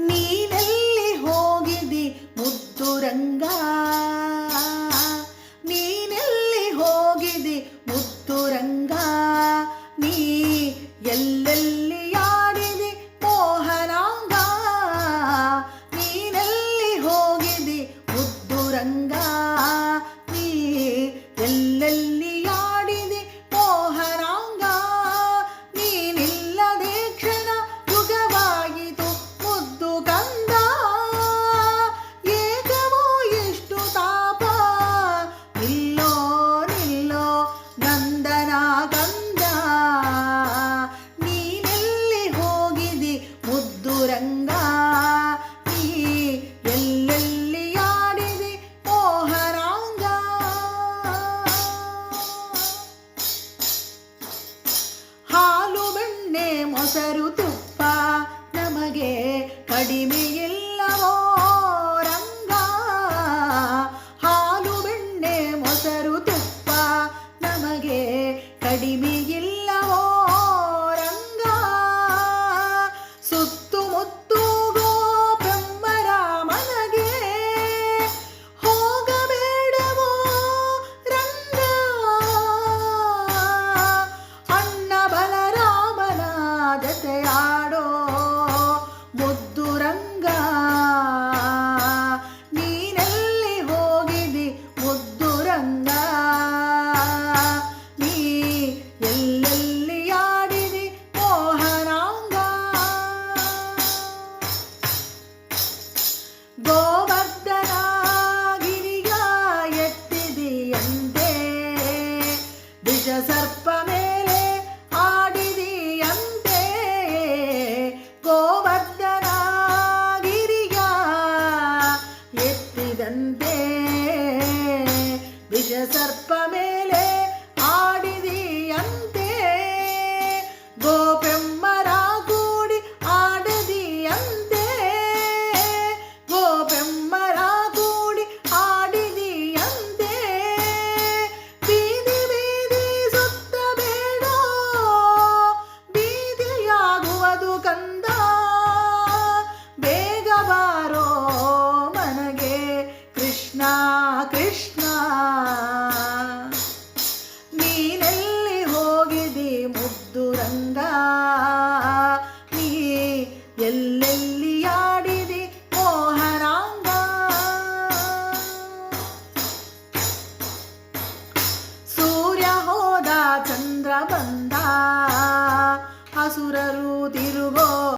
ನೀನೆಲ್ಲಿ ಹೋಗಿದಿ ಮುದ್ದು ರಂಗ, ನೀನೆಲ್ಲಿ ಹೋಗಿದಿ ಮುದ್ದು ರಂಗ, ನೀ ಎಲ್ಲೆಲ್ಲಿ ಆಡಿದಿ ಮೋಹನಾಂಗ, ನೀನೆಲ್ಲಿ ಹೋಗಿದಿ ಮುದ್ದು ರಂಗ, ನೀ ಎಲ್ಲೆಲ್ಲಿ ಆಡಿದಿ ಮೋಹನಾಂಗ, ನೀನಿಲ್ಲದೆ ಕ್ಷಣ ಯುಗವಾಯಿತು ಮುದ್ದು ಕಂದ, ಏಕವೋ ಎಷ್ಟು ತಾಪ, ನಿಲ್ಲೋ ನಿಲ್ಲೋ ನಂದನ ಕಂದ, ನೀನೆಲ್ಲಿ ಹೋಗಿದಿ ಮುದ್ದು ರಂಗ, ನೀ ಎಲ್ಲೆಲ್ಲಿ ಆಡಿದಿ ಮೋಹನಾಂಗ. ಹಾಲು ಬೆಣ್ಣೆ ಮೊಸರು ತುಪ್ಪ ನಮಗೆ ಕಡಿಮೆ ಇಲ್ಲವೋ ರಂಗ, ಹಾಲು ಬೆಣ್ಣೆ ಮೊಸರು ತುಪ್ಪ ನಮಗೆ ಕಡಿಮೆ ಇಲ್ಲವೋ ರಂಗ, ಸುತ್ತುಮುತ್ತು ಗೋಬ್ರಹ್ಮರ ಮನೆಗೆ ಹೋಗಬೇಡವೋ ರಂಗ, ಅಣ್ಣ ಬಲರಾಮನ ಜತೆಯಾಡೋ ಮುದ್ದು ರಂಗ, ನೀನೆಲ್ಲಿ ಹೋಗಿದಿ ಮುದ್ದು ರಂಗ, ನೀ ಎಲ್ಲೆಲ್ಲಿ ಆಡಿದಿ ಮೋಹನಾಂಗ. ಗೋವರ್ಧನ ಗಿರಿಯ ಎತ್ತಿದಿಯಂತೆ, ವಿಷ ಸರ್ಪ ಮೇಲೆ ಆಡಿದಿಯಂತೆ, ಗೋವರ್ಧನ ಗಿರಿಯ ಎತ್ತಿದಂತೆ, ವಿಷ ಸರ್ಪ ಮೇಲೆ ಆಡಿದಿಯಂತೆ, ಗೋಪೆಮ್ಮರ ಕೂಡಿ ಆಡದಿಯಂತೆ, ಗೋಪೆಮ್ಮರ ಕೂಡಿ ಆಡಿದಿಯಂತೆ, ಬೀದಿ ಬೀದಿ ಸುತ್ತಬೇಡೋ ಬೀದಿಯಾಗುವುದು ಕಂದ,